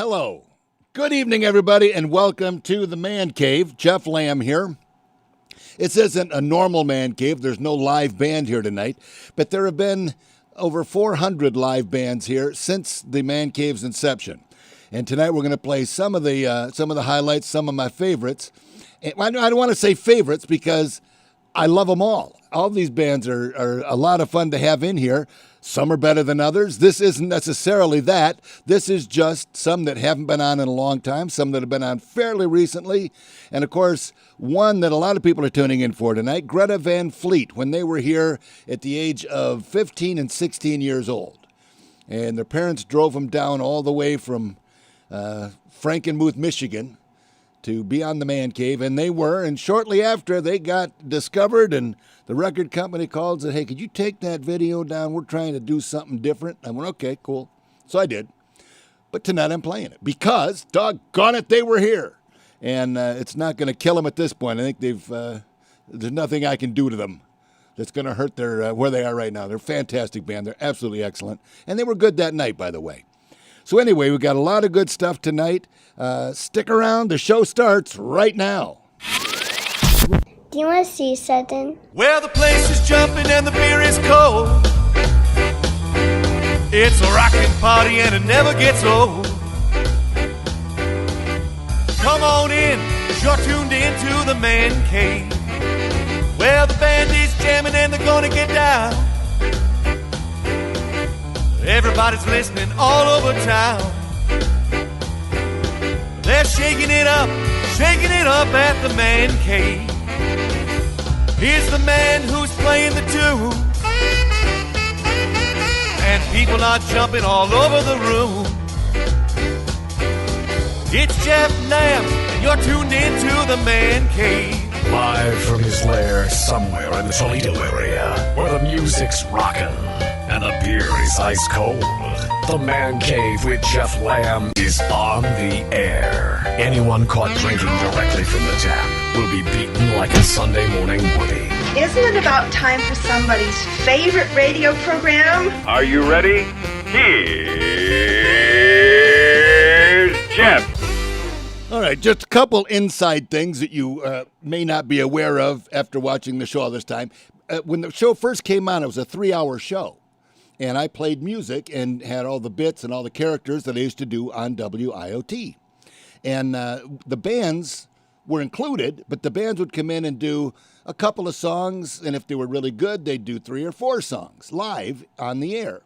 Hello. Good evening, everybody, and welcome to the Man Cave. Jeff Lamb here. This isn't a normal Man Cave. There's no live band here tonight, but there have been over 400 live bands here since the Man Cave's inception. And tonight we're going to play some of the highlights, some of my favorites. And I don't want to say favorites because I love them all. All these bands are a lot of fun to have in here. Some are better than others. This isn't necessarily that. This is just some that haven't been on in a long time, some that have been on fairly recently, and of course, one that a lot of people are tuning in for tonight, Greta Van Fleet, when they were here at the age of 15 and 16 years old. And their parents drove them down all the way from Frankenmuth, Michigan, to be on the Man Cave, and they were, and shortly after they got discovered, and the record company called and said, hey, could you take that video down? We're trying to do something different. I went, okay, cool. So I did. But tonight I'm playing it because, doggone it, they were here. And it's not going to kill them at this point. I think there's nothing I can do to them that's going to hurt their where they are right now. They're a fantastic band. They're absolutely excellent. And they were good that night, by the way. So anyway, we've got a lot of good stuff tonight. Stick around. The show starts right now. Do you want to see something? Well, the place is jumping and the beer is cold. It's a rockin' party and it never gets old. Come on in, you're tuned into the Man Cave. Well, the band is jamming and they're gonna get down. Everybody's listening all over town. They're shaking it up at the Man Cave. Here's the man who's playing the tune, and people are jumping all over the room. It's Jeff Lamb, and you're tuned into the Man Cave. Live from his lair somewhere in the Toledo area, where the music's rockin' and the beer is ice cold. The Man Cave with Jeff Lamb is on the air. Anyone caught drinking directly from the tap will be beaten like a Sunday morning woody. Isn't it about time for somebody's favorite radio program? Are you ready? Here's Jeff. All right, just a couple inside things that you may not be aware of after watching the show all this time. When the show first came on, it was a 3-hour show. And I played music and had all the bits and all the characters that I used to do on WIOT. And the bands were included, but the bands would come in and do a couple of songs, and if they were really good, they'd do 3 or 4 songs live on the air.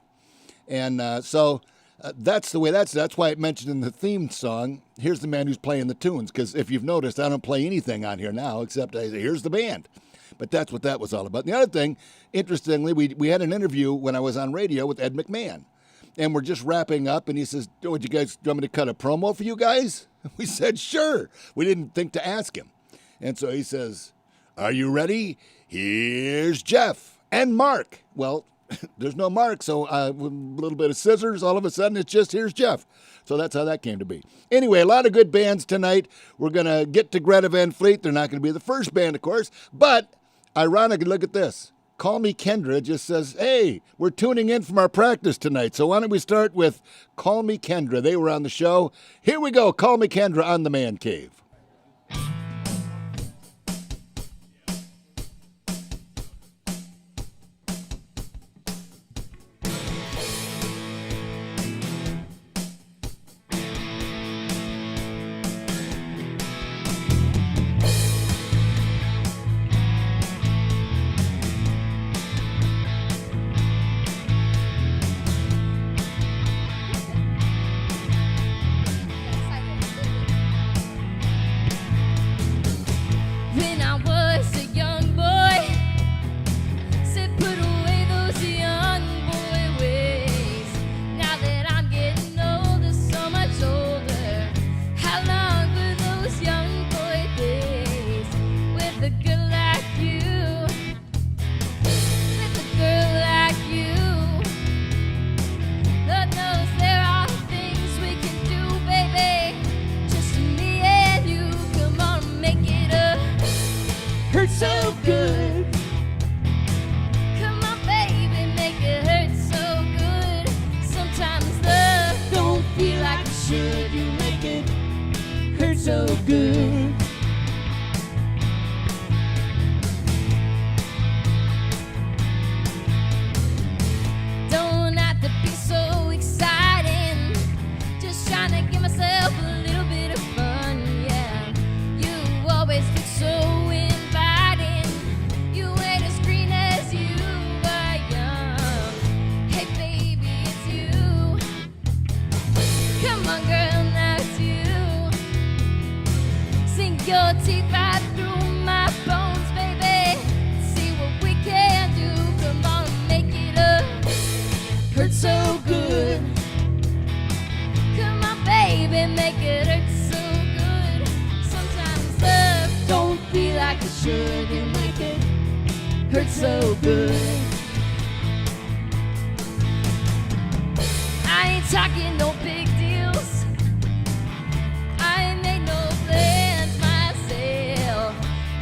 And so that's the way that's why it mentioned in the theme song, here's the man who's playing the tunes, because if you've noticed, I don't play anything on here now except I say, here's the band. But that's what that was all about. And the other thing, interestingly, we had an interview when I was on radio with Ed McMahon. And we're just wrapping up, and he says, would you guys want me to cut a promo for you guys? We said, sure. We didn't think to ask him. And so he says, are you ready? Here's Jeff and Mark. Well, there's no Mark, so with a little bit of scissors, all of a sudden it's just, here's Jeff. So that's how that came to be. Anyway, a lot of good bands tonight. We're going to get to Greta Van Fleet. They're not going to be the first band, of course, but ironically, look at this. Call Me Kendra just says, hey, we're tuning in from our practice tonight. So why don't we start with Call Me Kendra. They were on the show. Here we go. Call Me Kendra on the Man Cave. hurts so good. I ain't talking no big deals. I ain't made no plans myself.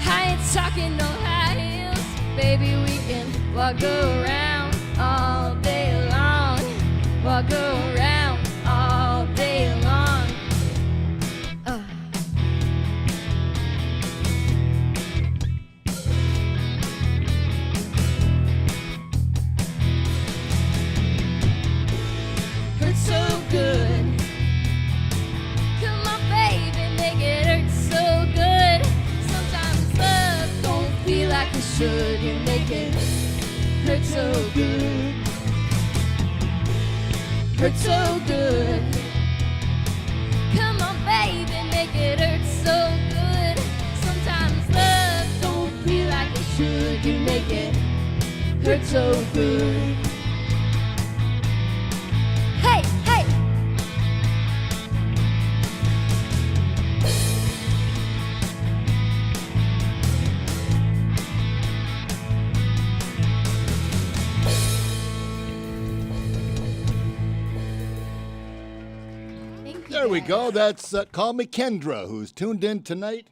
I ain't talking no high heels. Baby, we can walk around all day long. Walk around all day long. Hurts so good. Come on, baby, make it hurt so good. Sometimes love don't feel like it should. You make it hurt so good. Hurt so good. Come on, baby, make it hurt so good. Sometimes love don't feel like it should. You make it hurt so good. Hey, hey. There we go. That's Call Me Kendra, who's tuned in tonight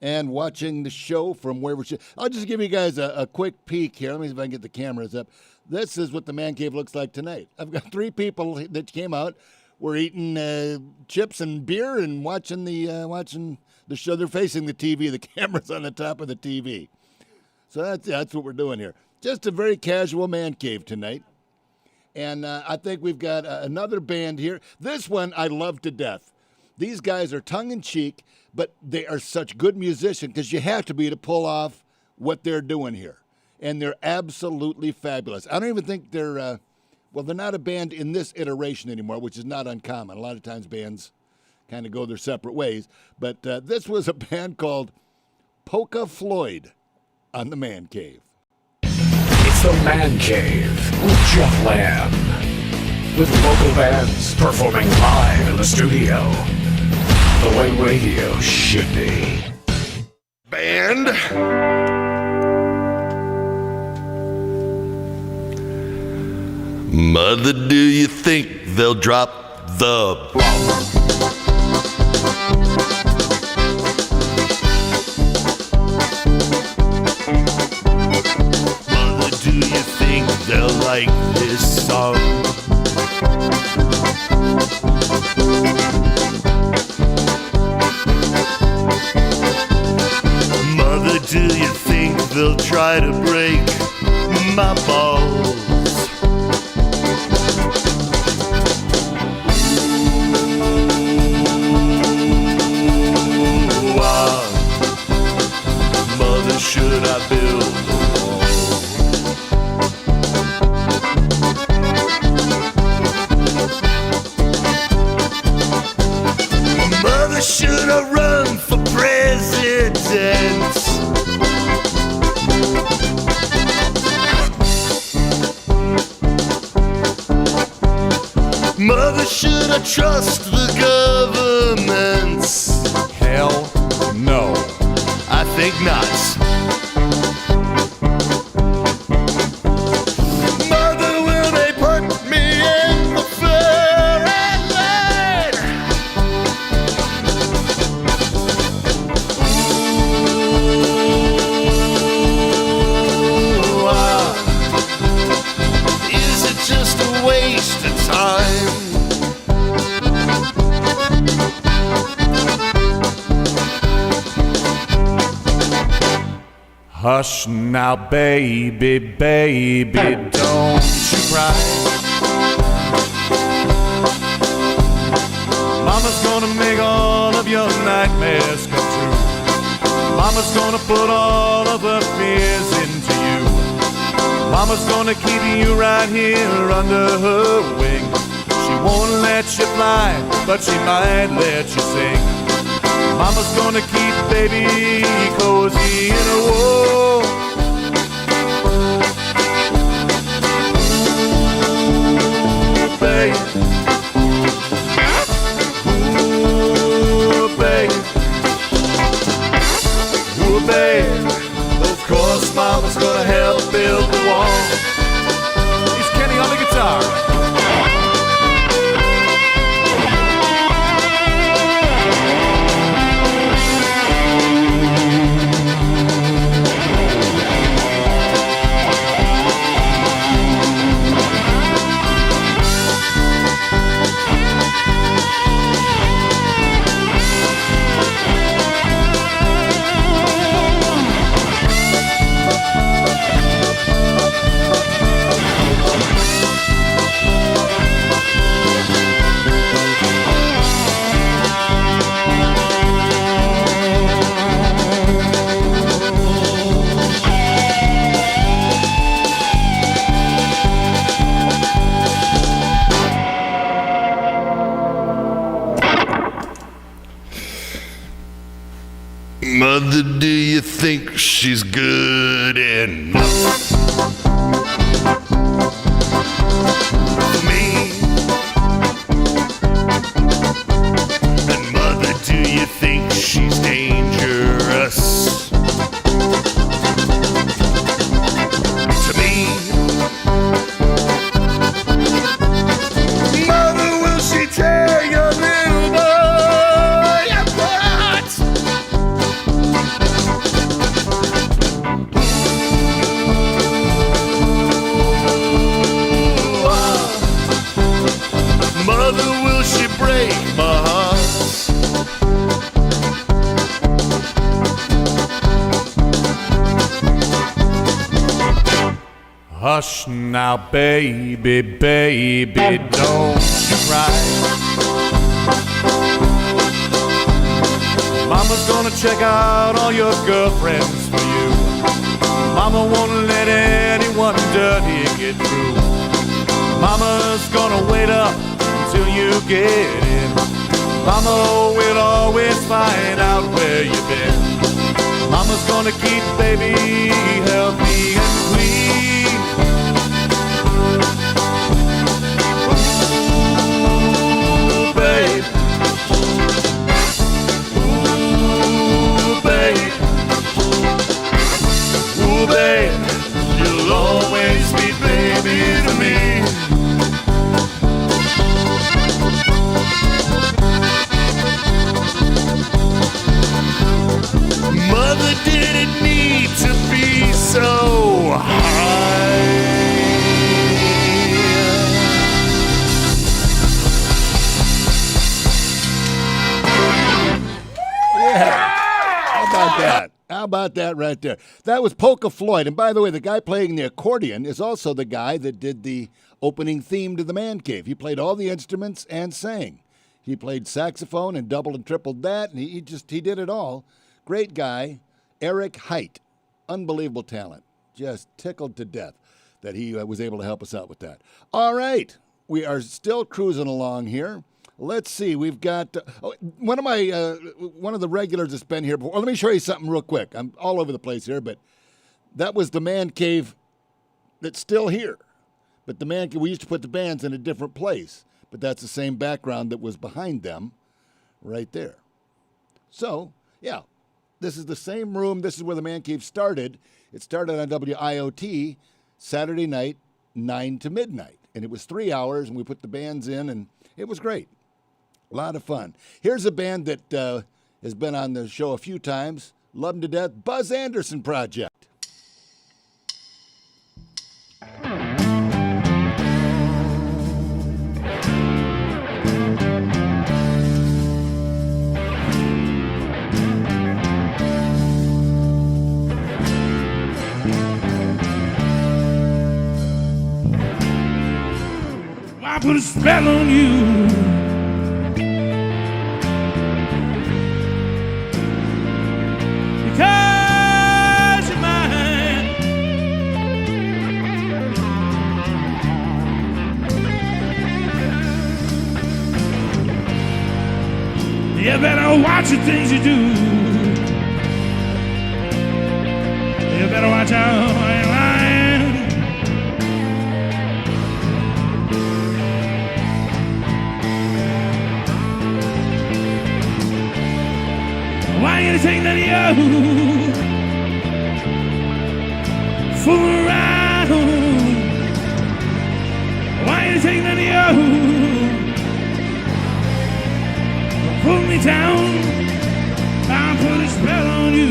and watching the show from where we're. I'll just give you guys a quick peek here. Let me see if I can get the cameras up. This is what the Man Cave looks like tonight. I've got 3 people that came out. We're eating chips and beer and watching the show. They're facing the TV. The camera's on the top of the TV. So that's what we're doing here. Just a very casual Man Cave tonight. And I think we've got another band here. This one I love to death. These guys are tongue-in-cheek, but they are such good musicians because you have to be to pull off what they're doing here. And they're absolutely fabulous. I don't even think they're not a band in this iteration anymore, which is not uncommon. A lot of times bands kind of go their separate ways. But this was a band called Poca Floyd on the Man Cave. It's the Man Cave with Jeff Lamb. With local bands performing live in the studio. The way radio should be. Band. Mother, do you think they'll drop the bomb? Mother, do you think they'll like this song? Mother, do you think they'll try to break my balls? Mother, should I build a wall? Mother, should I run for president? Mother, should I trust the government? Hell no. I think not. Mother, will they put me in the furry lane? Ooh, is it just a waste of time? Hush now, baby, baby, don't you cry. Mama's gonna make all of your nightmares come true. Mama's gonna put all of her fears into you. Mama's gonna keep you right here under her wing. She won't let you fly, but she might let you sing. Mama's gonna keep baby cozy in a wool. Ooh, babe. Ooh, babe. Ooh, babe. Of course, Mama's gonna help build the wall. Here's Kenny on the guitar. Mother, do you think she's good enough for me? And mother, do you think she's dangerous to me? Mother, will she tear your little boy apart? Mother, will she break my heart? Hush now, baby, baby, don't you cry. Mama's gonna check out all your girlfriends for you. Mama won't let anyone dirty get through. Mama's gonna wait up until you get in. Mama will always find out where you've been. Mama's gonna keep baby healthy and clean. Ooh, babe. Ooh, babe. Ooh, babe. You'll always be baby to me. Mother didn't need to be so high. Yeah. How about that? How about that right there? That was Poca Floyd. And by the way, the guy playing the accordion is also the guy that did the opening theme to the Man Cave. He played all the instruments and sang. He played saxophone and doubled and tripled that, and he did it all. Great guy, Eric Height. Unbelievable talent. Just tickled to death that he was able to help us out with that. All right. We are still cruising along here. Let's see. We've got one of the regulars that's been here before. Let me show you something real quick. I'm all over the place here, but that was the Man Cave that's still here. But the Man Cave, we used to put the bands in a different place, but that's the same background that was behind them right there. So, yeah. This is the same room. This is where the Man Cave started. It started on WIOT Saturday night, 9 to midnight. And it was 3 hours, and we put the bands in, and it was great. A lot of fun. Here's a band that has been on the show a few times. Love them to death. Buzz Anderson Project. I put a spell on you. Because you're mine. You better watch the things you do. You better watch out when you're lying. Why anything that you fool around. Why you take none of you? Pull me down, I'll put a spell on you.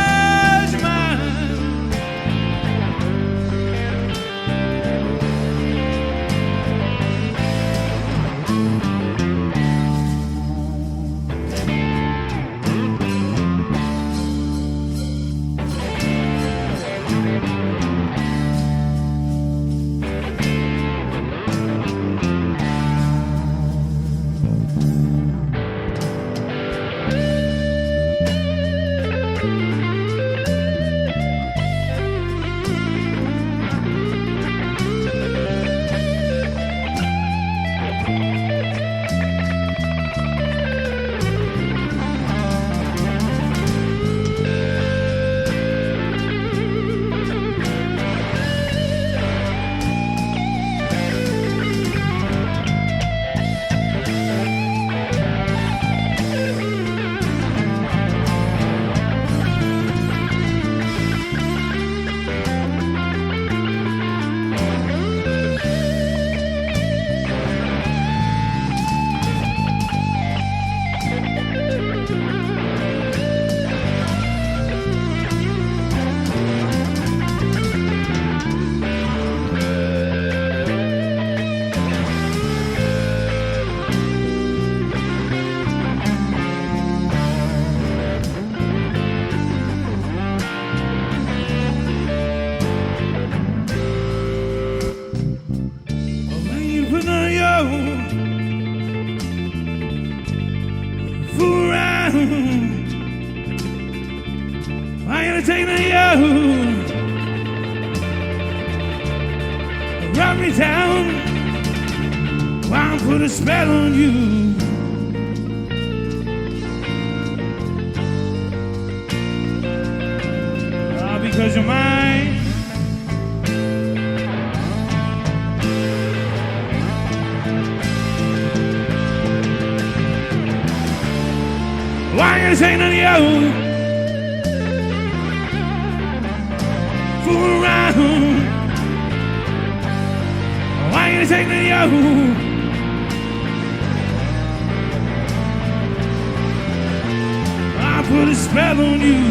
Cause you're mine. Fool around. I ain't gonna take none of you. Rub me down while I put a spell on you. Because you're mine. Why you say none of you? Fool around. Why you say none of you? I put a spell on you.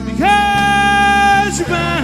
Because you're mine.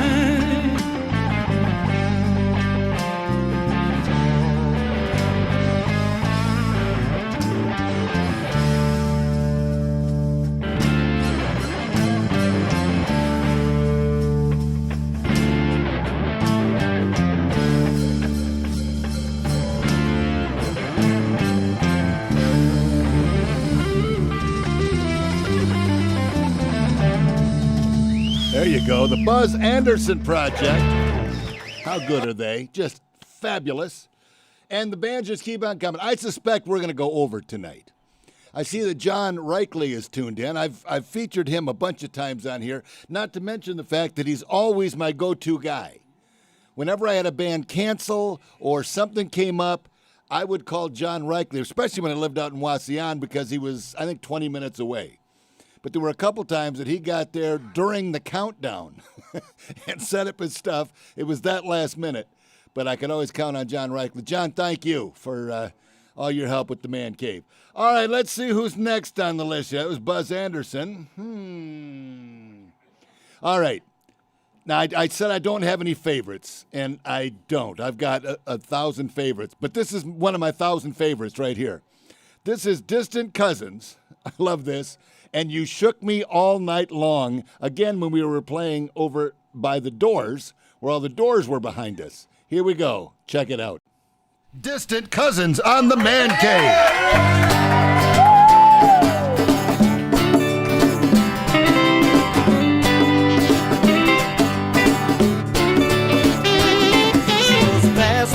There you go, the Buzz Anderson Project. How good are they? Just fabulous. And the bands just keep on coming. I suspect we're going to go over tonight. I see that John Reichley is tuned in. I've featured him a bunch of times on here, not to mention the fact that he's always my go-to guy. Whenever I had a band cancel or something came up, I would call John Reichley, especially when I lived out in Wasion, because he was, I think, 20 minutes away. But there were a couple times that he got there during the countdown and set up his stuff. It was that last minute. But I could always count on John Reichley. John, thank you for all your help with the Man Cave. All right, let's see who's next on the list. Yeah, it was Buzz Anderson. All right. Now, I said I don't have any favorites, and I don't. I've got a 1,000 favorites. But this is one of my 1,000 favorites right here. This is Distant Cousins. I love this. And You Shook Me All Night Long, again, when we were playing over by the Doors, where all the doors were behind us. Here we go. Check it out. Distant Cousins on the Man Cave.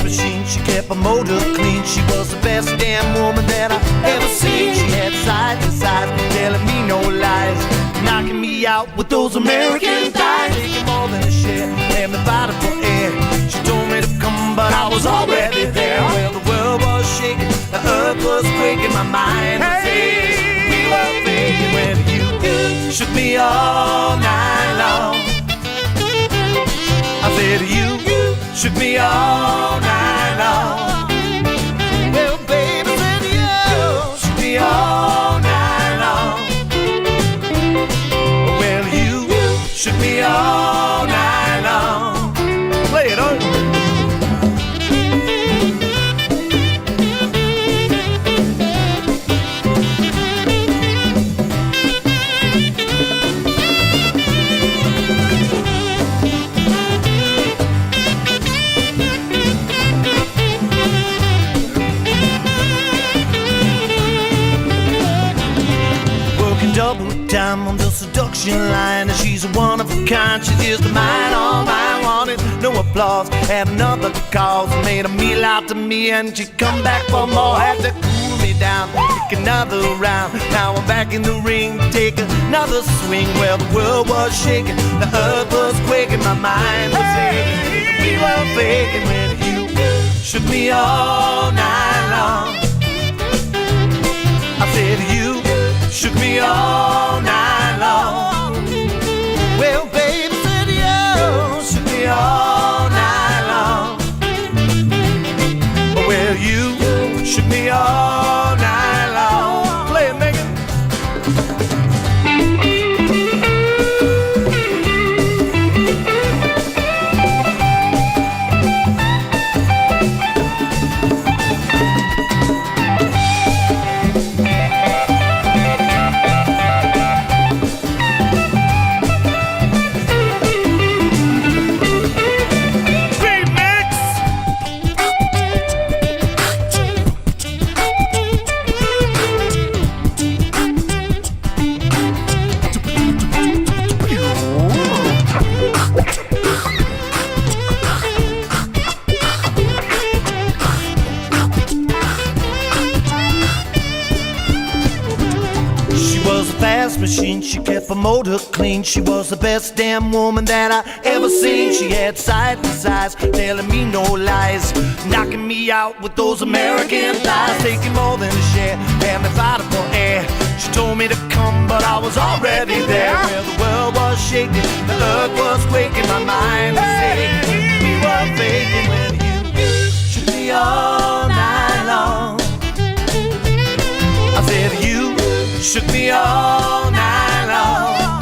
Machine. She kept a motor clean. She was the best damn woman that I ever seen. She had side to side, telling me no lies, knocking me out with those American thighs. Taking more than a share, and me bottom for air. She told me to come, but but I was already there. Well, the world was shaking, the earth was quaking, my mind was aching. We were faking when you shook me all night long. I said you shook me all night long. Well, baby, said you shook me all night long. Well, you shook me all night long. Play it on. Double time on the seduction line, and she's a one of a kind. She's just a mine, all mine, wanted no applause. Had another cause, made a meal out to me, and she come back for more. Had to cool me down, take another round. Now I'm back in the ring, take another swing. Well, the world was shaking, the earth was quaking, my mind was aching. We were faking when you shook me all night long. I said you shook me all night long. Well, baby, said you shook me all night long. Well, you shook me all night long. Play it, Megan. Machine, she kept her motor clean. She was the best damn woman that I ever seen. She had sightless eyes, telling me no lies, knocking me out with those American thighs, taking more than a share, had me fighting for air. She told me to come, but I was already there. Well, the world was shaking, the earth was quaking, my mind was aching. We were faking when you shook me all night long. I said you shook me all night long.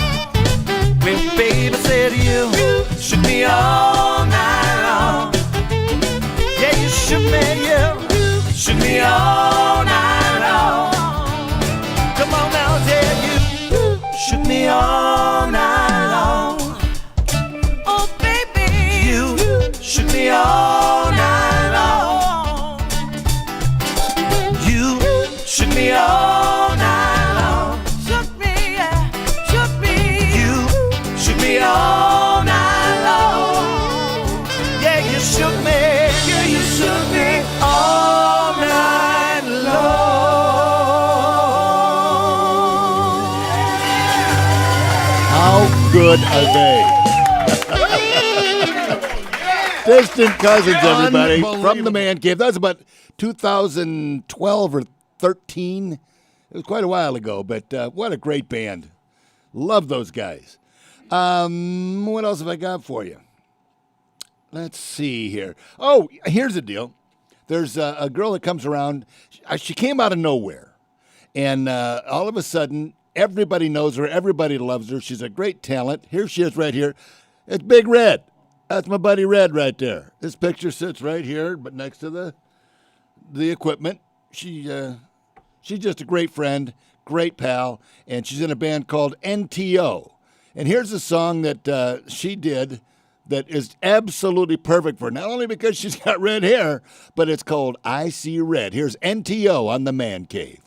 Well, baby, said you shook me all night long. Yeah, you shook me all night long. Come on now, yeah, you shook me all night long. Oh, baby, you shook me all night long. You shook me all night long. Shook me, yeah, shook me. You shook me all night long. Yeah, you shook me. Yeah, you shook me all night long. How good are they? Distant cousins, everybody, from the Man Cave. That was about 2012 or 13. It was quite a while ago, but what a great band. Love those guys. What else have I got for you? Let's see here. Oh, here's the deal. There's a girl that comes around. She came out of nowhere. And all of a sudden, everybody knows her. Everybody loves her. She's a great talent. Here she is right here. It's Big Red. That's my buddy Red right there. This picture sits right here, but next to the equipment. She's just a great friend, great pal, and she's in a band called NTO. And here's a song that she did that is absolutely perfect for her, not only because she's got red hair, but it's called I See Red. Here's NTO on the Man Cave.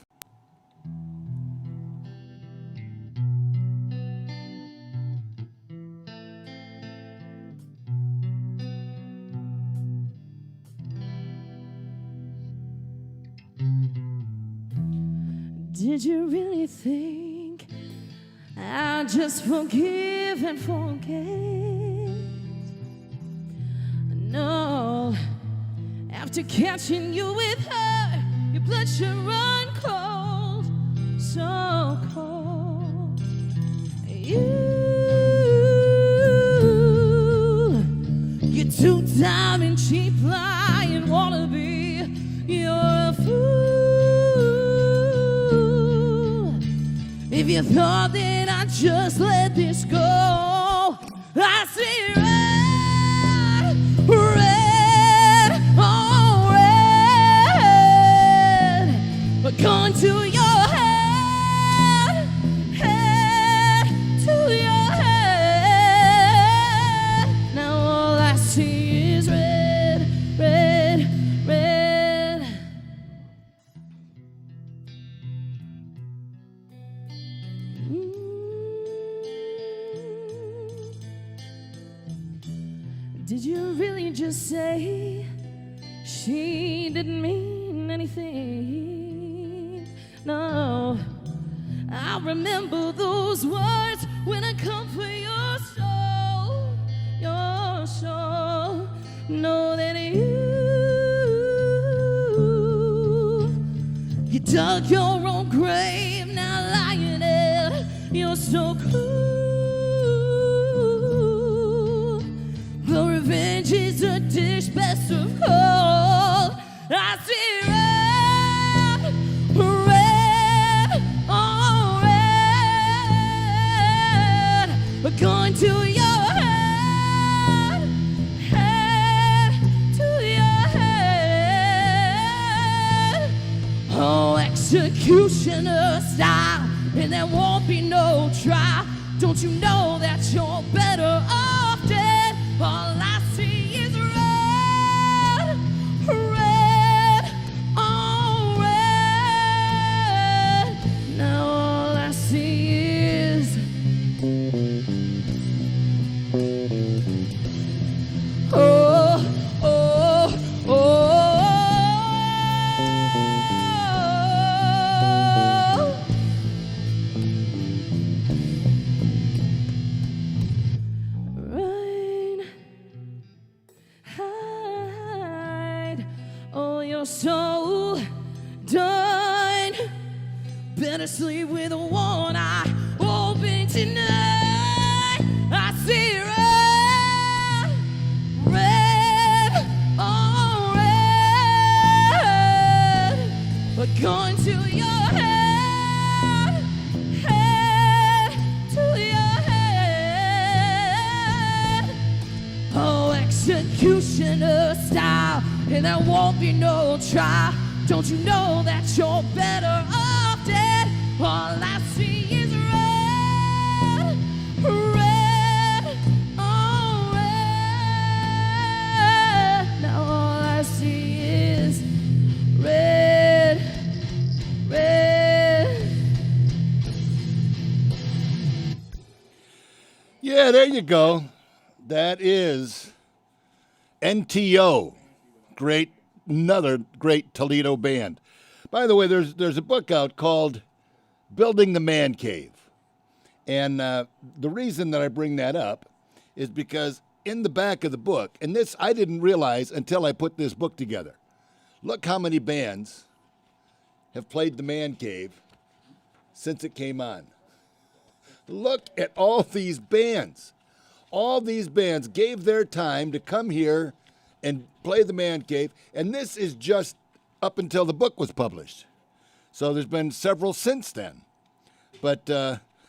Did you really think I'll just forgive and forget? No, After catching you with her, your blood should run cold, so cold. You're too diamond cheap, lying wannabe. You're a fool. If you thought that I'd just let this go, I see red, red, oh red. But going to your head, head to your head. Now all I see is red, red, red. Did you really just say she didn't mean anything? No, I remember those words when I come for your soul, your soul. Know that you dug your own grave, now lying in it. You're so cruel. The revenge is a dish best of cold. I see red, red, oh red. We're going to your head, head to your head. Oh, executioner style, and there won't be no trial. Don't you know that you're better off dead? All I see is red, red, oh red. Now all I see is oh, oh, oh. Rain, hide, oh, you're so done. Better sleep with one eye open tonight. I see red, red, oh red. We're going to your head, head to your head. Oh, executioner style, and there won't be no trial. Don't you know that you're better off dead? All I see is red, red, oh red. Now all I see is red, red. Yeah, there you go. That is NTO. Another great Toledo band. By the way, there's a book out called Building the Man Cave. And the reason that I bring that up is because in the back of the book, and this I didn't realize until I put this book together. Look how many bands have played the Man Cave since it came on. Look at all these bands. All these bands gave their time to come here and play the Man Cave, and this is just up until the book was published. So there's been several since then. But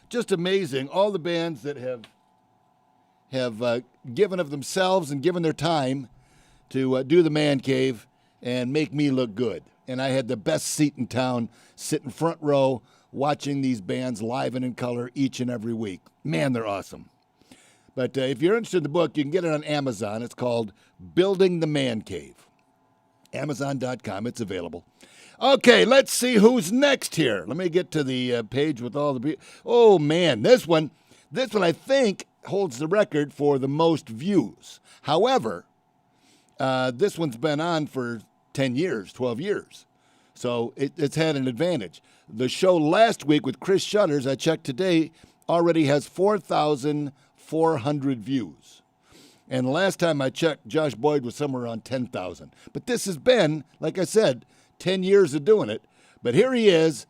just amazing, all the bands that have given of themselves and given their time to do the Man Cave and make me look good. And I had the best seat in town, sitting front row, watching these bands live and in color each and every week. Man, they're awesome. But if you're interested in the book, you can get it on Amazon. It's called Building the Man Cave. Amazon.com. It's available. Okay, let's see who's next here. Let me get to the page with all the... Oh, man, this one I think holds the record for the most views. However, this one's been on for 10 years, 12 years. So it's had an advantage. The show last week with Chris Shutters, I checked today, already has 4,400 views. And the last time I checked, Josh Boyd was somewhere around 10,000. But this has been, like I said, 10 years of doing it. But here he is.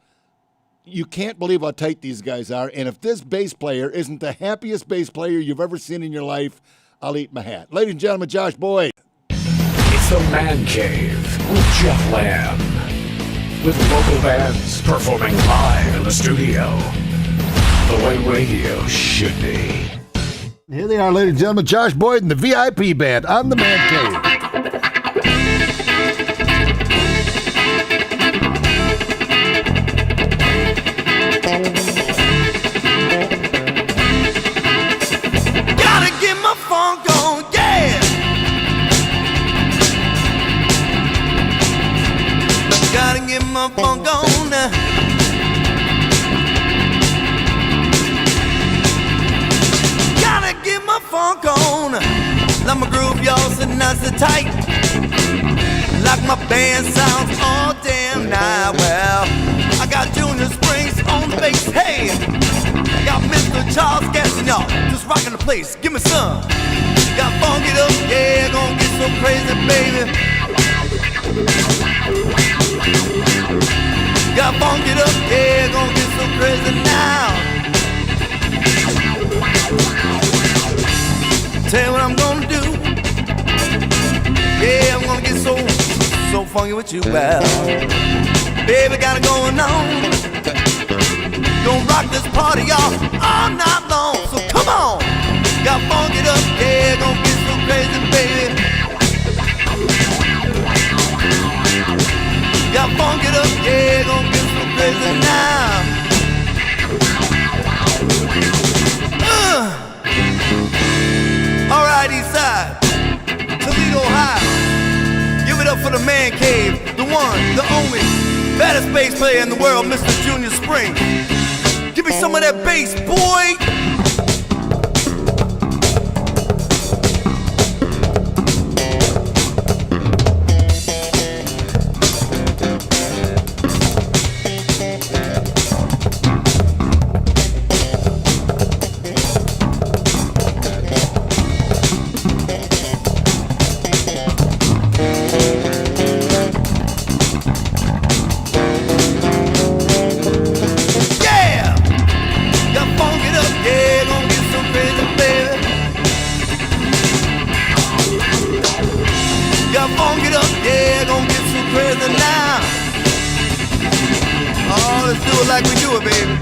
You can't believe how tight these guys are. And if this bass player isn't the happiest bass player you've ever seen in your life, I'll eat my hat. Ladies and gentlemen, Josh Boyd. It's the Man Cave with Jeff Lamb. With local bands performing live in the studio. The way radio should be. Here they are, ladies and gentlemen, Josh Boyd and the VIP band on the Man Cave. Gotta get my funk on, yeah. Gotta get my funk on. Gotta get my funk on. Let my groove, y'all, so nice and tight. Like my band sounds all damn night. Well, I got Junior Springs on the bass. Hey, got Mr. Charles Gaston, y'all, just rocking the place. Give me some. Got funk it up, yeah, gonna get so crazy, baby. Got funk it up, yeah, gonna get so crazy now. Tell you what I'm gonna do. Yeah, I'm gonna get so funky with you, well. Baby, got it going on. Gonna rock this party, y'all, all night long. So come on. Got funk it up, yeah, gonna get so crazy, baby. Got funk it up, yeah, gonna get so crazy now. Alright, Eastside, Toledo, Ohio. Give it up for the Man Cave, the one, the only, baddest bass player in the world, Mr. Junior Springs. Give me some of that bass, boy. Like we do it, baby.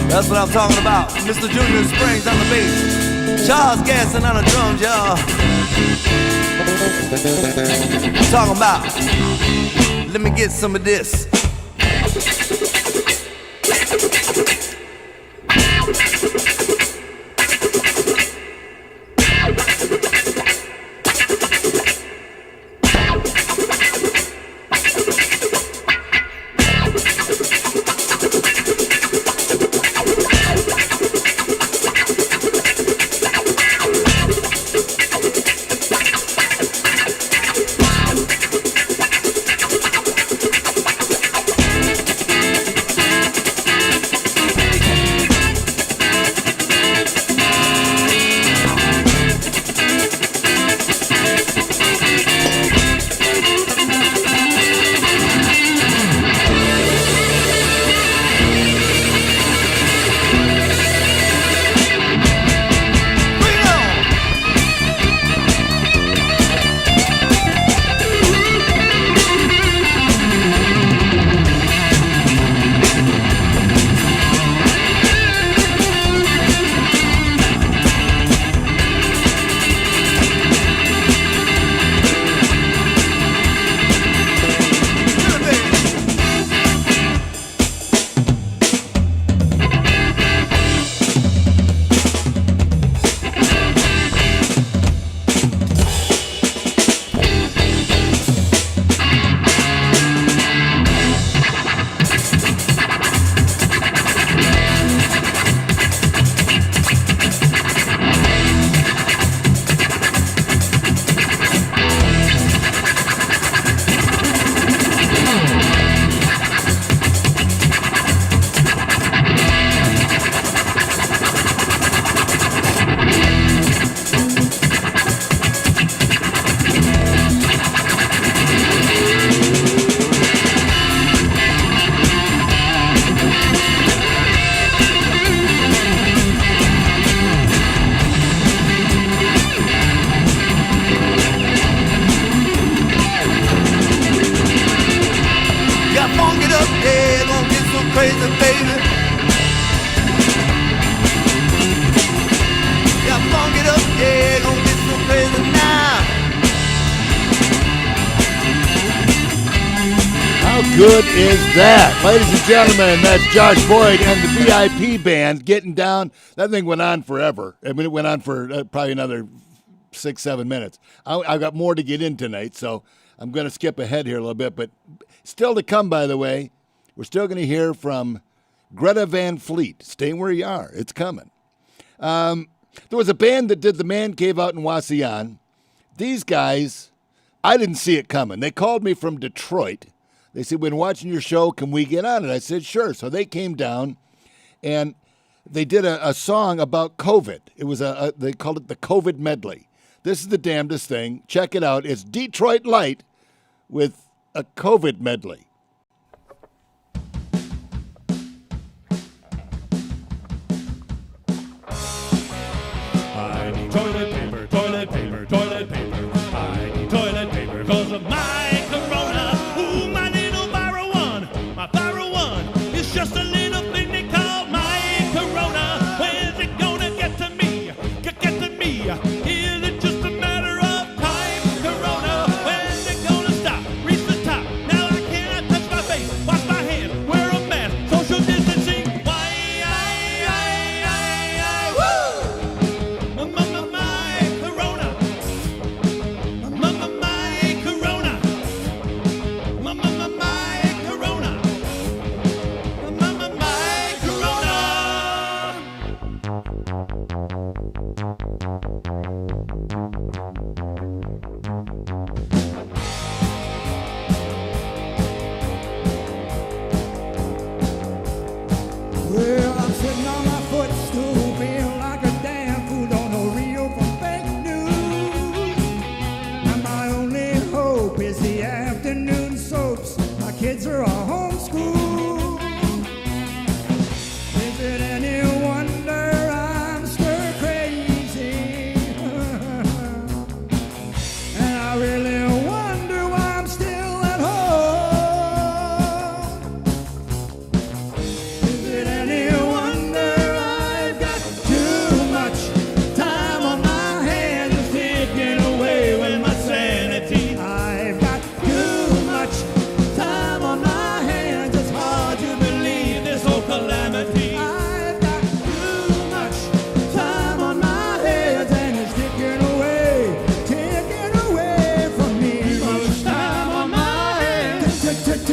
That's what I'm talking about. Mr. Junior Springs on the bass. Charles Gaston on the drums, y'all. Talking about, let me get some of this. good is that? Ladies and gentlemen, that's Josh Boyd and the VIP band getting down. That thing went on forever. I mean, it went on for probably another 6-7 minutes. I've got more to get in tonight, so I'm going to skip ahead here a little bit. But still to come, by the way, we're still going to hear from Greta Van Fleet. Stay where you are. It's coming. There was a band that did the Man Cave out in Wasion. These guys, I didn't see it coming. They called me from Detroit. They said, "We've been watching your show. Can we get on it?" I said, "Sure." So they came down, and they did a song about COVID. It was they called it the COVID medley. This is the damnedest thing. Check it out. It's Detroit Light with a COVID medley. I need toilet paper, toilet paper, toilet paper. I need toilet paper because of my corona. Ooh, my little viral one. My viral one is just a little thing they call my corona. When's it gonna get to me? Get to me? Is it just a matter of time? Corona, when's it gonna stop? Reach the top. Now I cannot touch my face, wash my hands, wear a mask, social distancing. Why, woo! My corona. My corona. My corona. My corona. Well, I'm sitting on my footstool, feeling like a damn fool, don't know real from fake news. And my only hope is the afternoon soaps. My kids are all homeschooled. Is it any wonder I'm stir crazy? And I really wonder why I'm still at home. Is it any wonder I've got too much time on my hands, taking away with my sanity? I've got too much time on my hands, it's hard to believe this whole calamity. I've got too much time on my hands, and it's taking away from me. Too much time on my hands, taking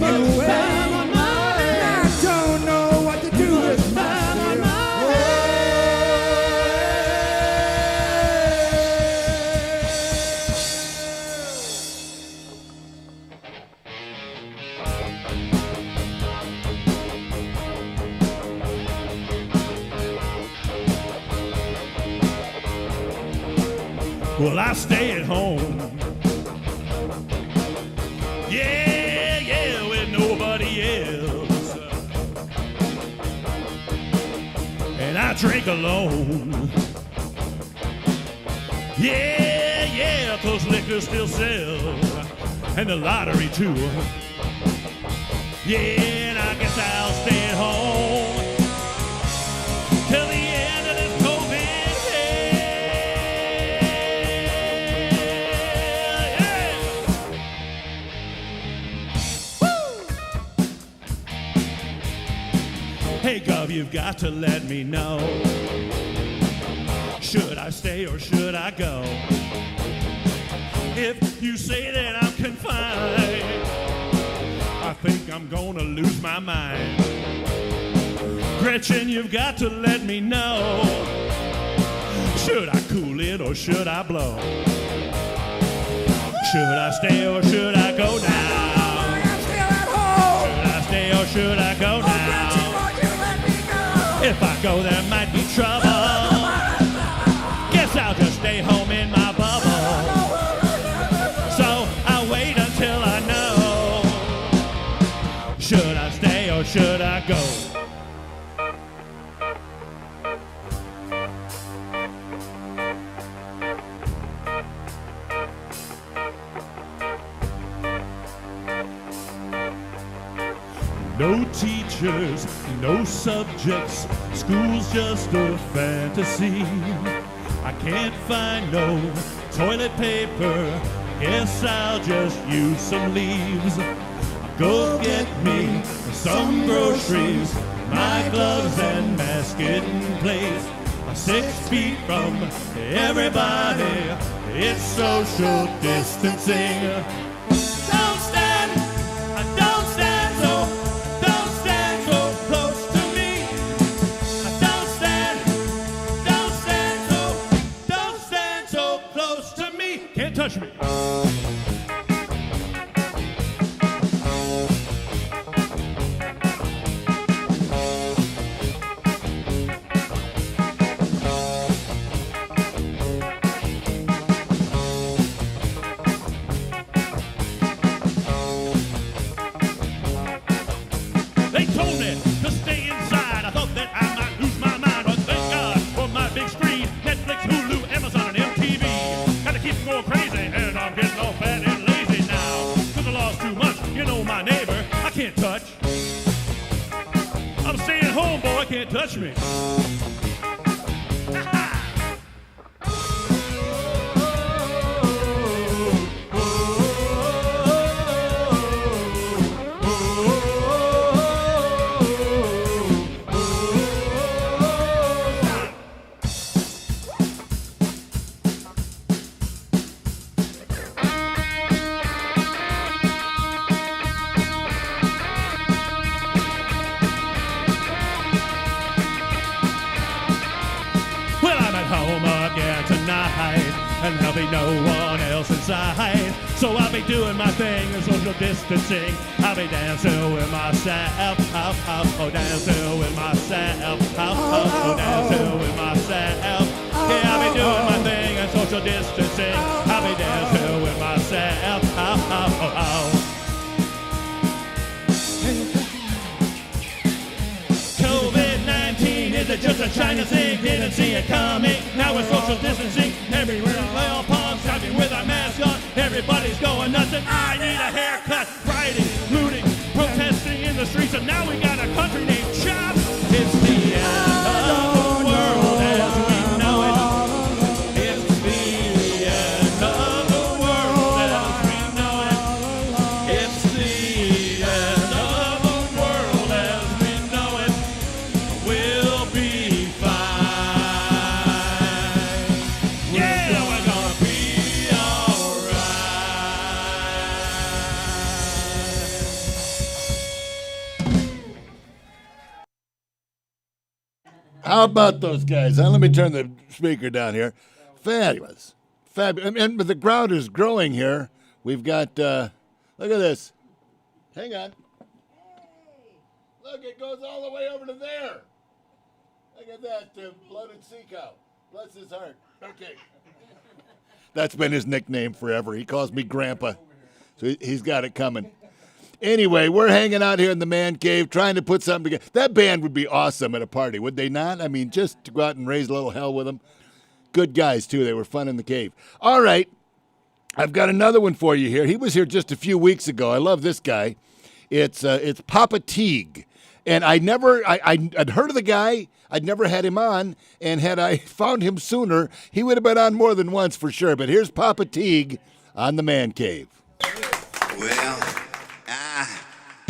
away. I don't know what to do with myself. Well, I stay at home. Yeah, with nobody else. And I drink alone. Yeah, 'cause liquor still sells. And the lottery too. Yeah, and I guess I'll stay at home till the end of this COVID hell. Yeah. Hey, Gov, you've got to let me know. Should I stay or should I go? If you say that I'm confined, I think I'm gonna lose my mind. Gretchen, you've got to let me know. Should I cool it or should I blow? Should I stay or should I go now? Should I stay or should I go now? If I go, there might be trouble. Guess I'll just stay home in my bubble. So I'll wait until I know. Should I stay or should I go? No teachers, no subjects, school's just a fantasy. I can't find no toilet paper, guess I'll just use some leaves. I'm Go get me some groceries, my gloves and mask in place. 6 feet from everybody, it's social distancing. Don't stand so close to me. Don't stand so close to me. Can't touch me. They told me to stay inside. I thought that I might lose my mind, but thank God for my big screen. Netflix, Hulu, Amazon, and MTV. Gotta keep going crazy, and I'm getting all fat and lazy now. 'Cause I lost too much, you know my neighbor, I can't touch. I'm staying home, boy, can't touch me. Well, I'm at home again tonight, and there'll be no one else inside. So I'll be doing my thing, social distancing. I'll be dancing with myself, oh, dancing with myself, oh, dancing with myself. Yeah, I'll be doing my thing and social distancing. I'll be dancing with myself, oh. COVID-19, is it just a China thing? Didn't see it coming. Now it's social distancing. Everywhere I lay on palms, driving with our mask on. Everybody's going nuts and I need a haircut. Rioting, looting, protesting in the streets, and now we got a country named Chop. It's the end of the world as we know it. It's the end of the world as we know it. It's the end of the world as we know it. We'll be fine. Yeah, we're gonna be How about those guys? Let me turn the speaker down here. Fabulous. Fabulous. And the crowd is growing here. We've got, look at this. Hang on. Look, it goes all the way over to there. Look at that, bloated sea cow. Bless his heart. Okay. That's been his nickname forever. He calls me Grandpa. So he's got it coming. Anyway, we're hanging out here in the man cave trying to put something together. That band would be awesome at a party, would they not? I mean, just to go out and raise a little hell with them. Good guys, too. They were fun in the cave. All right. I've got another one for you here. He was here just a few weeks ago. I love this guy. It's Papa Teague. And I'd heard of the guy. I'd never had him on. And had I found him sooner, he would have been on more than once for sure. But here's Papa Teague on the man cave. Well, I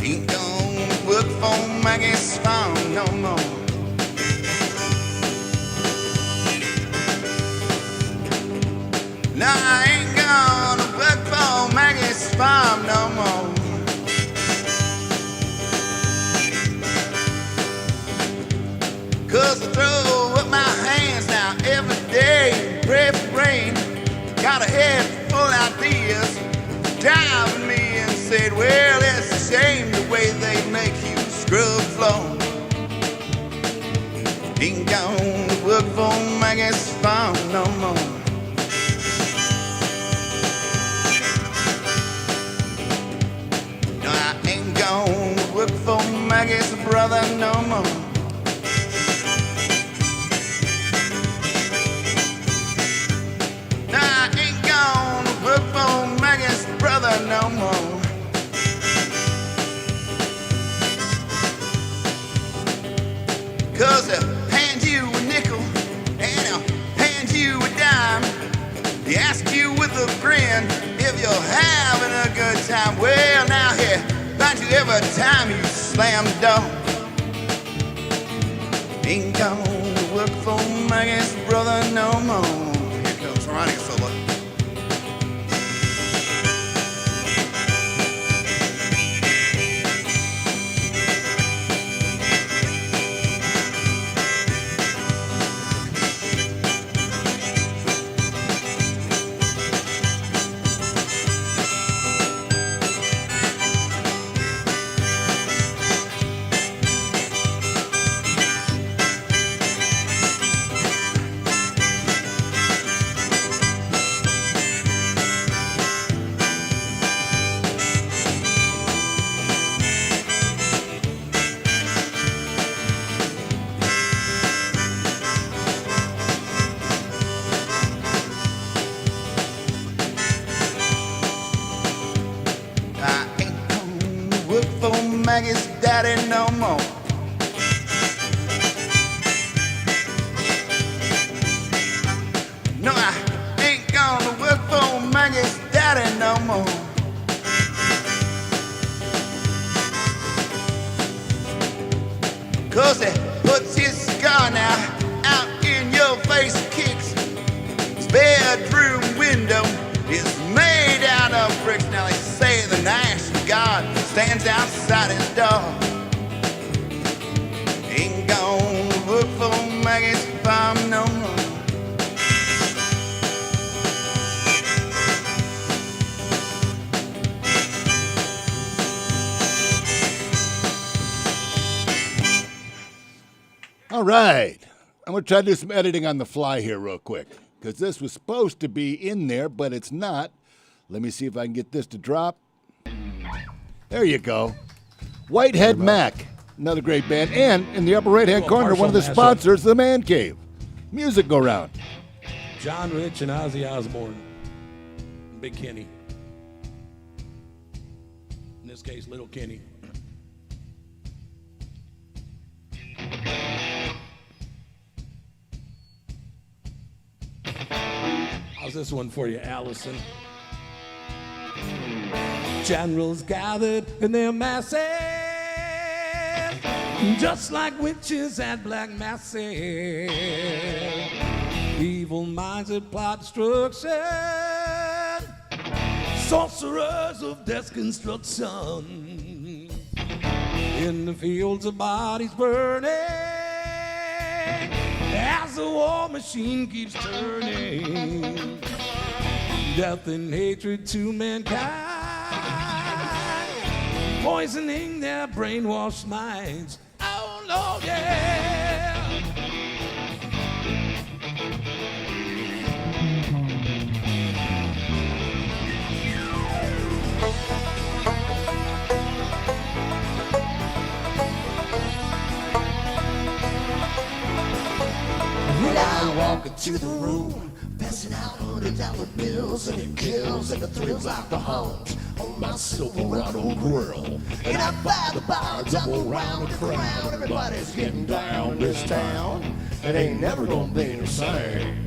ain't gonna work for my guest farm no more. No, I ain't gonna work for my guest farm no more. Cause I throw up my hands now every day, pray for rain. Got a head full of ideas, driving me and said, well, it's a shame the way they make you scrub floor. Ain't gonna work for my guest farm no more. No, I ain't gonna work for my guest brother no more. No, I ain't gonna work for my guest brother no more. Cause they'll hand you a nickel and they'll hand you a dime. They ask you with a grin if you're having a good time. Well, now here, find every time you slam the door. Ain't gonna work for my guess brother no more. Here comes Ronnie solo. Maggie's daddy no more. No, I ain't gonna work for Maggie's daddy no more. Cause he puts his cigar now out in your face and kicks. His bedroom window is made out of bricks. Now they say the National Guard stands outside his door. Ain't gonna work for Maggie's farm no more. All right. I'm going to try to do some editing on the fly here real quick, because this was supposed to be in there, but it's not. Let me see if I can get this to drop. There you go. Whitehead Mac, another great band. And in the upper right-hand corner, one of the sponsors, the Man Cave. Music go round. John Rich and Ozzy Osbourne. Big Kenny. In this case, Little Kenny. How's this one for you, Allison? Generals gathered in their masses, just like witches at black masses. Evil minds that plot destruction, sorcerers of death construction. In the fields of bodies burning, as the war machine keeps turning. Death and hatred to mankind, poisoning their brainwashed minds. Oh Lord, yeah. When I walk into the room, passing out $100 bills, and it kills and it thrills like the hogs on my Silverado grill. And I buy the bar, double round the crown. Everybody's getting down this town. It ain't never gonna be the same.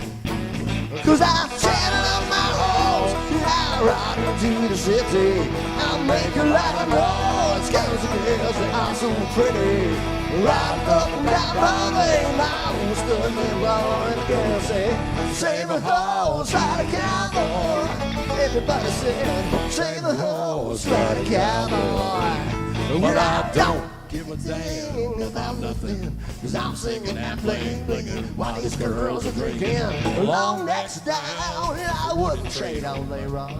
Cause I'm standing on my horse, and I ride into the city. I make a lot of noise, cause the girls are so pretty. Riding up and down Broadway, I'm stood there rolling. The girls say, save the horse, ride a cowboy. Everybody said, save the horse, ride a cowboy. But I don't give a damn about nothing, cause I'm singing and playing, while these girls are drinking long necks down. And I wouldn't trade on Leroy,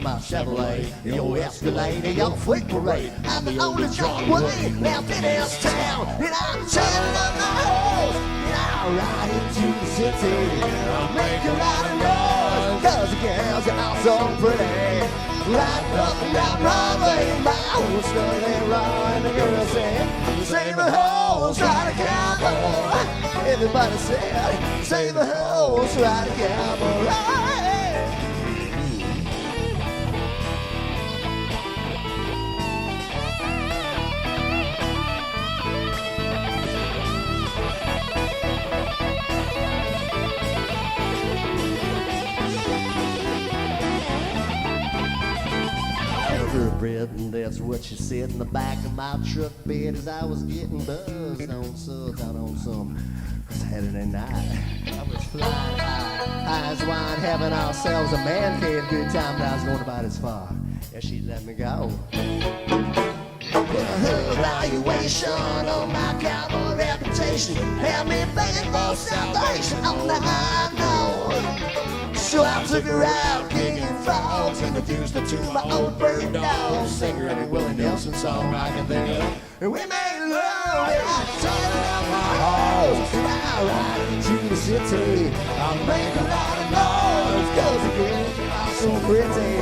my Chevrolet, your Escalade, your Fleet Parade. I'm the only John Wayne left in this town. And I'm telling on my horse, and I ride into the city. I make a lot of noise, cause the girls are all so pretty. Riding up and down Broadway, my old story ain't right. The girl said, save the horse, ride a cowboy. Everybody said, save the horse, ride a cowboy. Thoroughbred, and that's what she sat in the back of my truck bed as I was getting buzzed on suds out on some Saturday night. I was flying high, eyes wide, having ourselves a man cave good time, but I was going about as far as she let me go. Her evaluation on my cowboy reputation had me begging for salvation on the high note. So I took her out kicking frogs, introduced her to my old bird dog, singer every Willie Nelson song I can think of. And we made love and I turned out my horse. And I ride into the city. I make a lot of noise, cause the girls are so pretty.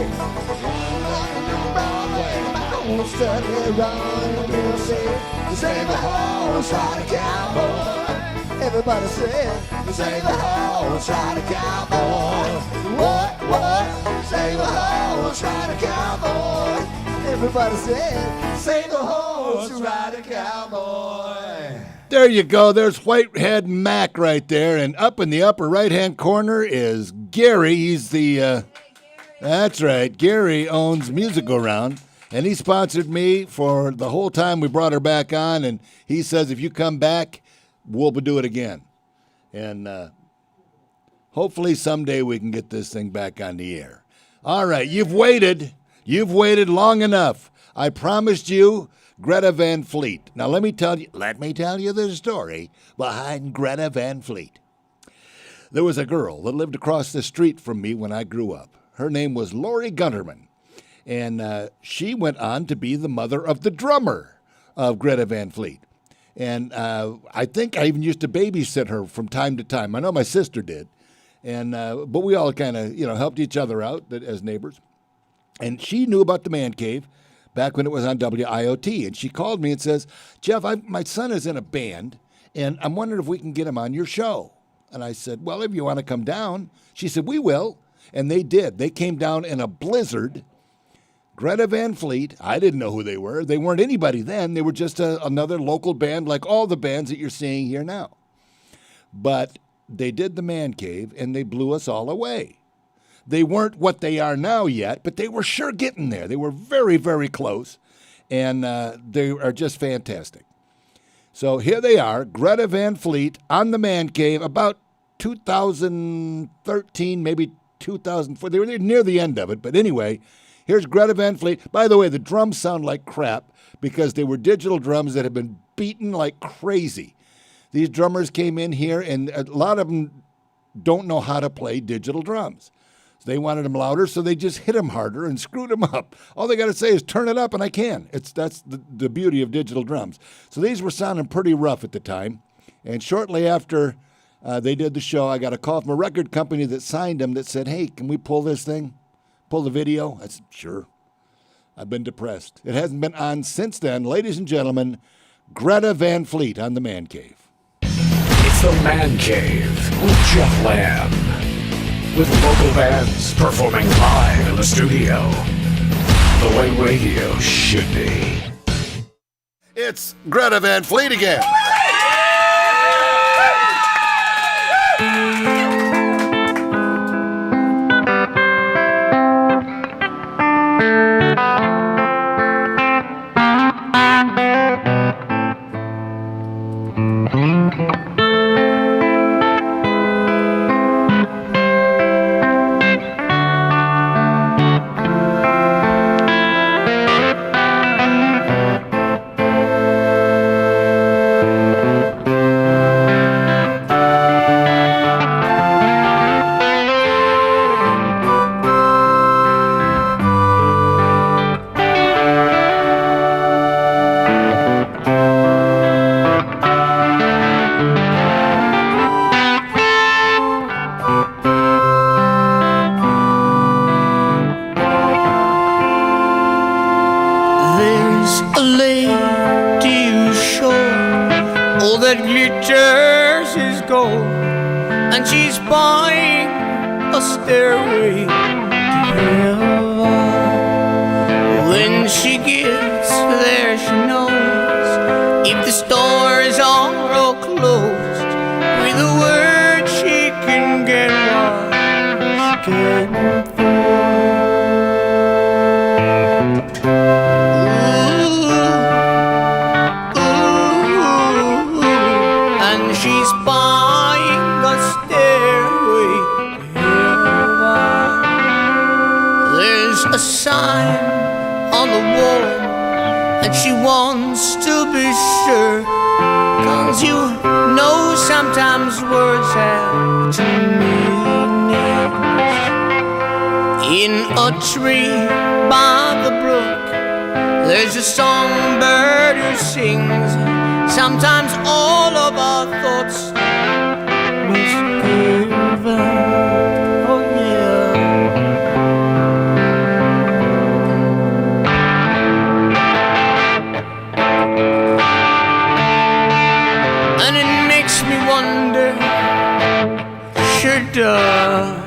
Suddenly run, the girl said, save a horse, ride a cowboy. Everybody said, save a horse, ride a cowboy. What? Save a horse, ride a cowboy. Everybody said, save a horse, ride a cowboy. There you go. There's Whitehead Mac right there. And up in the upper right-hand corner is Gary. He's the, that's right, Gary owns Music Around. And he sponsored me for the whole time we brought her back on. And he says, if you come back, we'll do it again. And hopefully someday we can get this thing back on the air. All right, you've waited. You've waited long enough. I promised you Greta Van Fleet. Now let me tell you the story behind Greta Van Fleet. There was a girl that lived across the street from me when I grew up. Her name was Lori Gunterman. And she went on to be the mother of the drummer of Greta Van Fleet. And I think I even used to babysit her from time to time. I know my sister did. And but we all kind of, helped each other out as neighbors. And she knew about the Man Cave back when it was on WIOT. And she called me and says, Jeff, my son is in a band, and I'm wondering if we can get him on your show. And I said, well, if you want to come down. She said, we will. And they did. They came down in a blizzard. Greta Van Fleet, I didn't know who they were. They weren't anybody then. They were just another local band like all the bands that you're seeing here now. But they did the Man Cave, and they blew us all away. They weren't what they are now yet, but they were sure getting there. They were very, very close, and they are just fantastic. So here they are, Greta Van Fleet on the Man Cave, about 2013, maybe 2004. They were near the end of it, but anyway, here's Greta Van Fleet. By the way, the drums sound like crap because they were digital drums that had been beaten like crazy. These drummers came in here, and a lot of them don't know how to play digital drums. So they wanted them louder, so they just hit them harder and screwed them up. All they got to say is turn it up, and I can. That's the beauty of digital drums. So these were sounding pretty rough at the time. And shortly after they did the show, I got a call from a record company that signed them that said, hey, can we pull this thing? Pull the video? I said, sure. I've been depressed. It hasn't been on since then. Ladies and gentlemen, Greta Van Fleet on the Man Cave. It's the Man Cave with Jeff Lamb. With local bands performing live in the studio. The way radio should be. It's Greta Van Fleet again. And she's buying a stairway to heaven. When she gets there, she knows if the stores are all closed, with a word she can get what she can afford. Ooh. she's buying a stairway to heaven. There's a sign on the wall, and she wants to be sure, 'cause you know sometimes words have two meanings. In a tree by the brook, there's a songbird who sings. Sometimes all of our thoughts misgiven. Oh yeah. And it makes me wonder, sure does.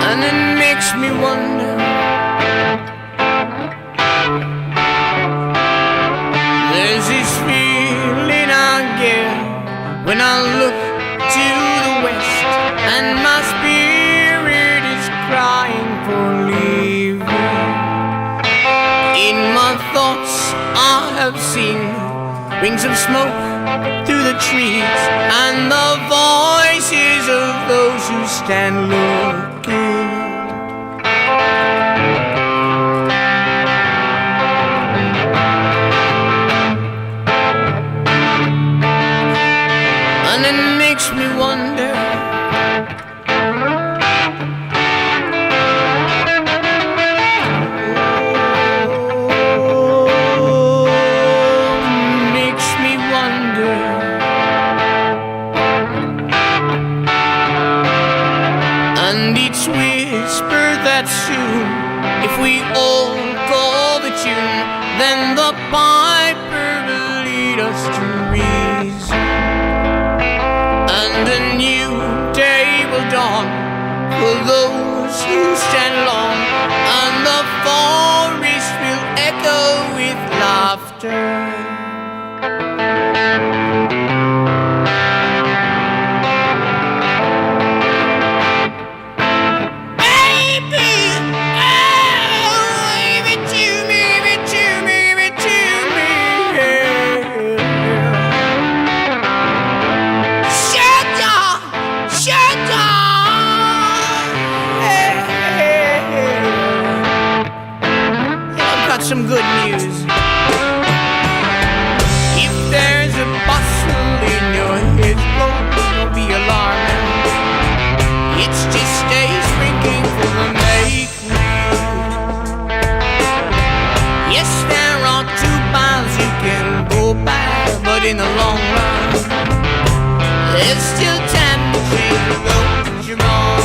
And it makes me wonder, there's this feeling I get when I look to the west, and my spirit is crying for leaving. In my thoughts I have seen rings of smoke through the trees, and the voices of those who stand looking. And it makes me wonder, makes me wonder. And each whisper that soon, if we all call the tune, then the piper will lead us to reason. And a new day will dawn for those who stand long, and the forest will echo with laughter. Some good news. If there's a bustle in your head, don't be alarming. It's just days drinking for the make-believe. Yes, there are 2 miles you can go back, but in the long run, there's still time to change the road you're on.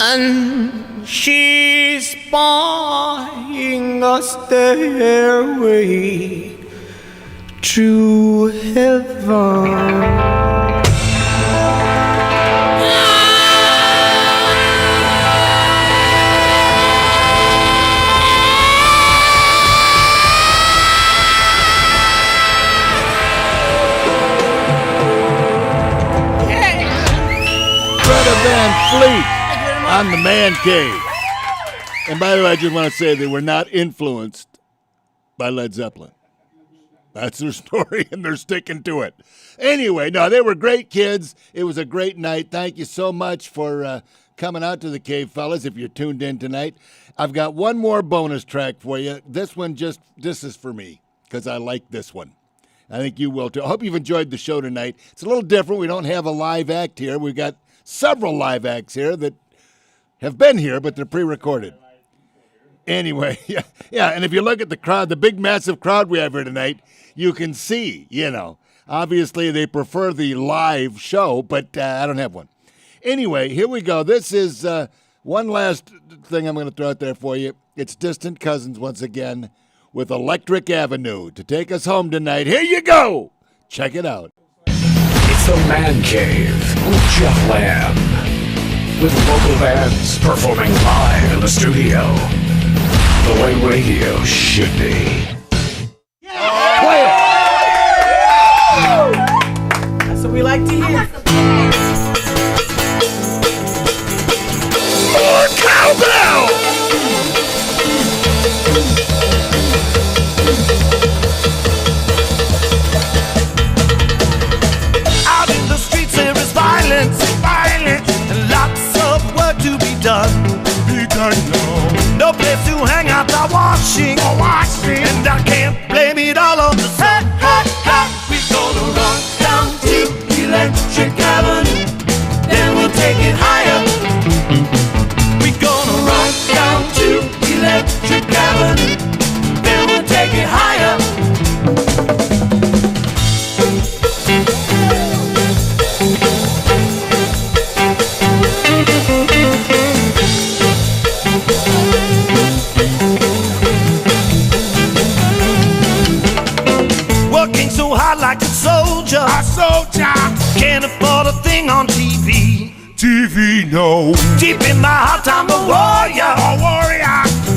and she's buying a stairway to heaven. Greta Van Fleet on the Man Cave. And by the way, I just want to say they were not influenced by Led Zeppelin. That's their story, and they're sticking to it. Anyway, no, they were great kids. It was a great night. Thank you so much for coming out to the cave, fellas, if you're tuned in tonight. I've got one more bonus track for you. This is for me, because I like this one. I think you will, too. I hope you've enjoyed the show tonight. It's a little different. We don't have a live act here. We've got several live acts here that have been here, but they're pre-recorded. Anyway, yeah, and if you look at the crowd, the big, massive crowd we have here tonight, you can see, obviously they prefer the live show, but I don't have one. Anyway, here we go. This is one last thing I'm going to throw out there for you. It's Distant Cousins once again with Electric Avenue to take us home tonight. Here you go. Check it out. It's the Man Cave with Jeff Lamb, with local bands performing live in the studio, the way radio should be. Play it. That's what we like to hear. More cowbell! Out in the streets there is violence, and lots of work to be done. No place to hang out, I'm washing, and I can't blame it all on the sun. We're gonna run down to Electric Avenue, then we'll take it higher. We're gonna run down to Electric Avenue, then we'll take it higher. Working so hard like a soldier, can't afford a thing on TV. No. Deep in my heart, I'm a warrior.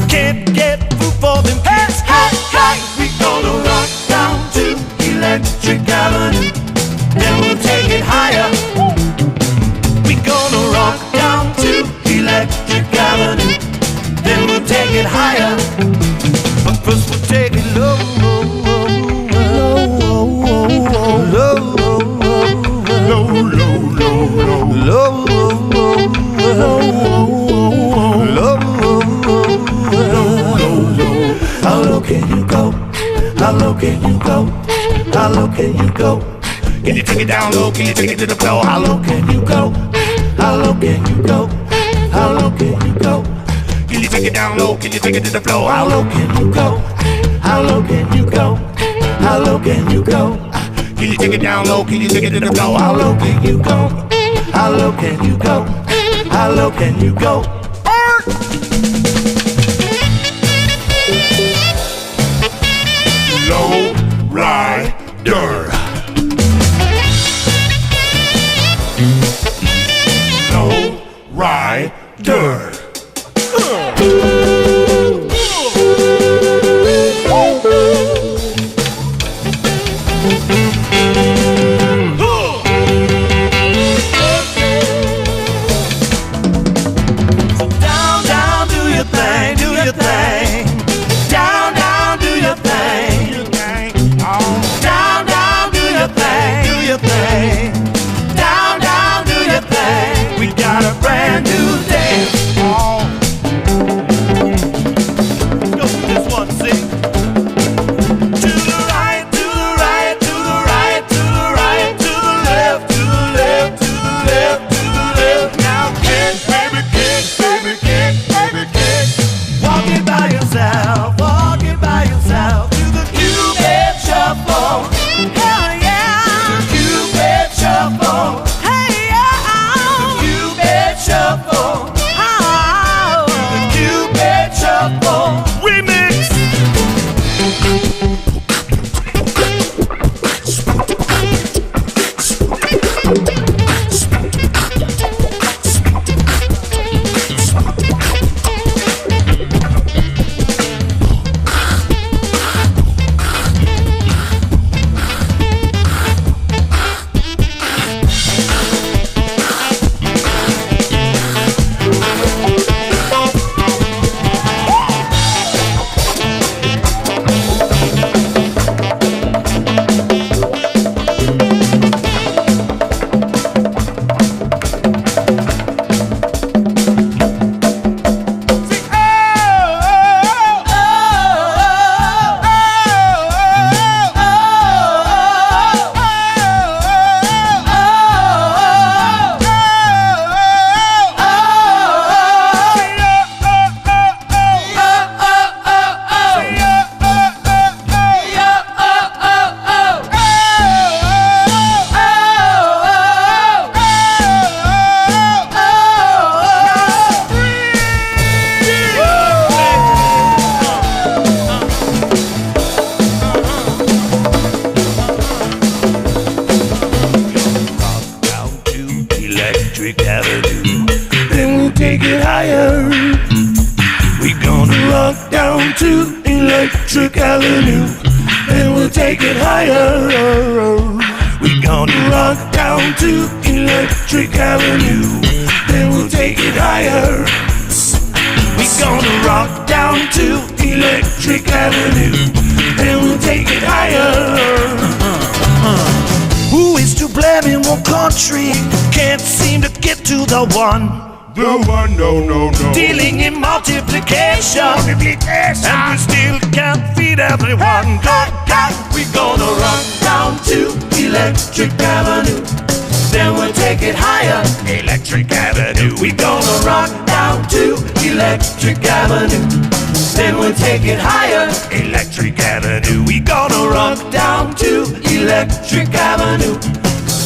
Can't get food for them kids. Hey, we gonna rock down to Electric Avenue, then we'll take it higher. We gonna rock down to Electric Avenue, then we'll take it higher. But first we'll take it low, low, low, low, low, low, how low can you go? How low can you go? How low can you go? Can you take it down low? Can you take it to the floor? How low can you go? How low can you go? How low can you go? Can you take it down low? Can you take it to the floor? How low can you go? How low can you go? How low can you go? Can you take it down low? Can you take it to the floor? How low can you go? How low can you go? How low can you go? Low rider. Low rider. Down, do your thing. We got a brand new dance. take it higher. We're gonna rock down to Electric Avenue. Then we'll take it higher. We're gonna rock down to Electric Avenue. Then we'll take it higher. We're gonna rock down to Electric Avenue. Then we'll take it higher. Who is to blame in one country? Can't seem to get to the one. The one, no. Dealing in multiplication. And we still can't feed everyone. We're gonna rock down to Electric Avenue. Then we'll take it higher. Electric Avenue. We're gonna rock down to Electric Avenue. Then we'll take it higher. Electric Avenue. We're gonna rock down to Electric Avenue.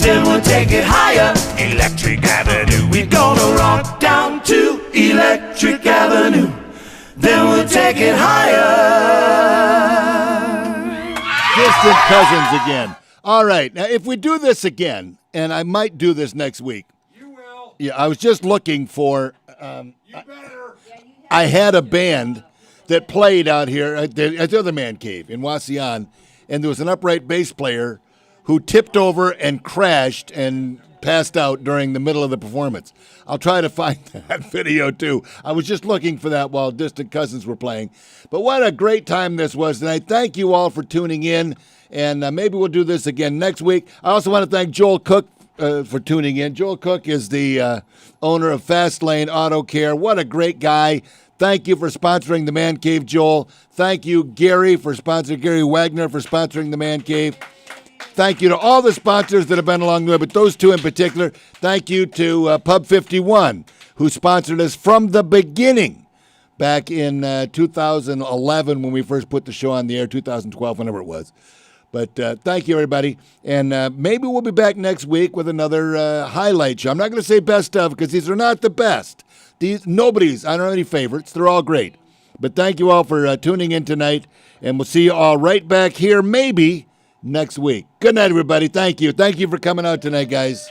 Then we'll take it higher. Electric Avenue. We're gonna rock down to Electric Avenue. Then we'll take it higher. Distant Cousins again. All right, now if we do this again, and I might do this next week. You will. Yeah, I was just looking for. You better. I had a band that played out here at the other man cave in Wasion, and there was an upright bass player who tipped over and crashed and passed out during the middle of the performance. I'll try to find that video too. I was just looking for that while Distant Cousins were playing. But what a great time this was tonight. Thank you all for tuning in, and maybe we'll do this again next week. I also want to thank Joel Cook for tuning in. Joel Cook is the owner of Fast Lane Auto Care. What a great guy. Thank you for sponsoring the Man Cave, Joel. Thank you, Gary Wagner, for sponsoring the Man Cave. Thank you to all the sponsors that have been along the way, but those two in particular. Thank you to Pub 51, who sponsored us from the beginning back in 2011 when we first put the show on the air, 2012, whenever it was. But thank you, everybody. And maybe we'll be back next week with another highlight show. I'm not going to say best of because these are not the best. I don't have any favorites. They're all great. But thank you all for tuning in tonight, and we'll see you all right back here maybe next week. Good night, everybody. Thank you. Thank you for coming out tonight, guys.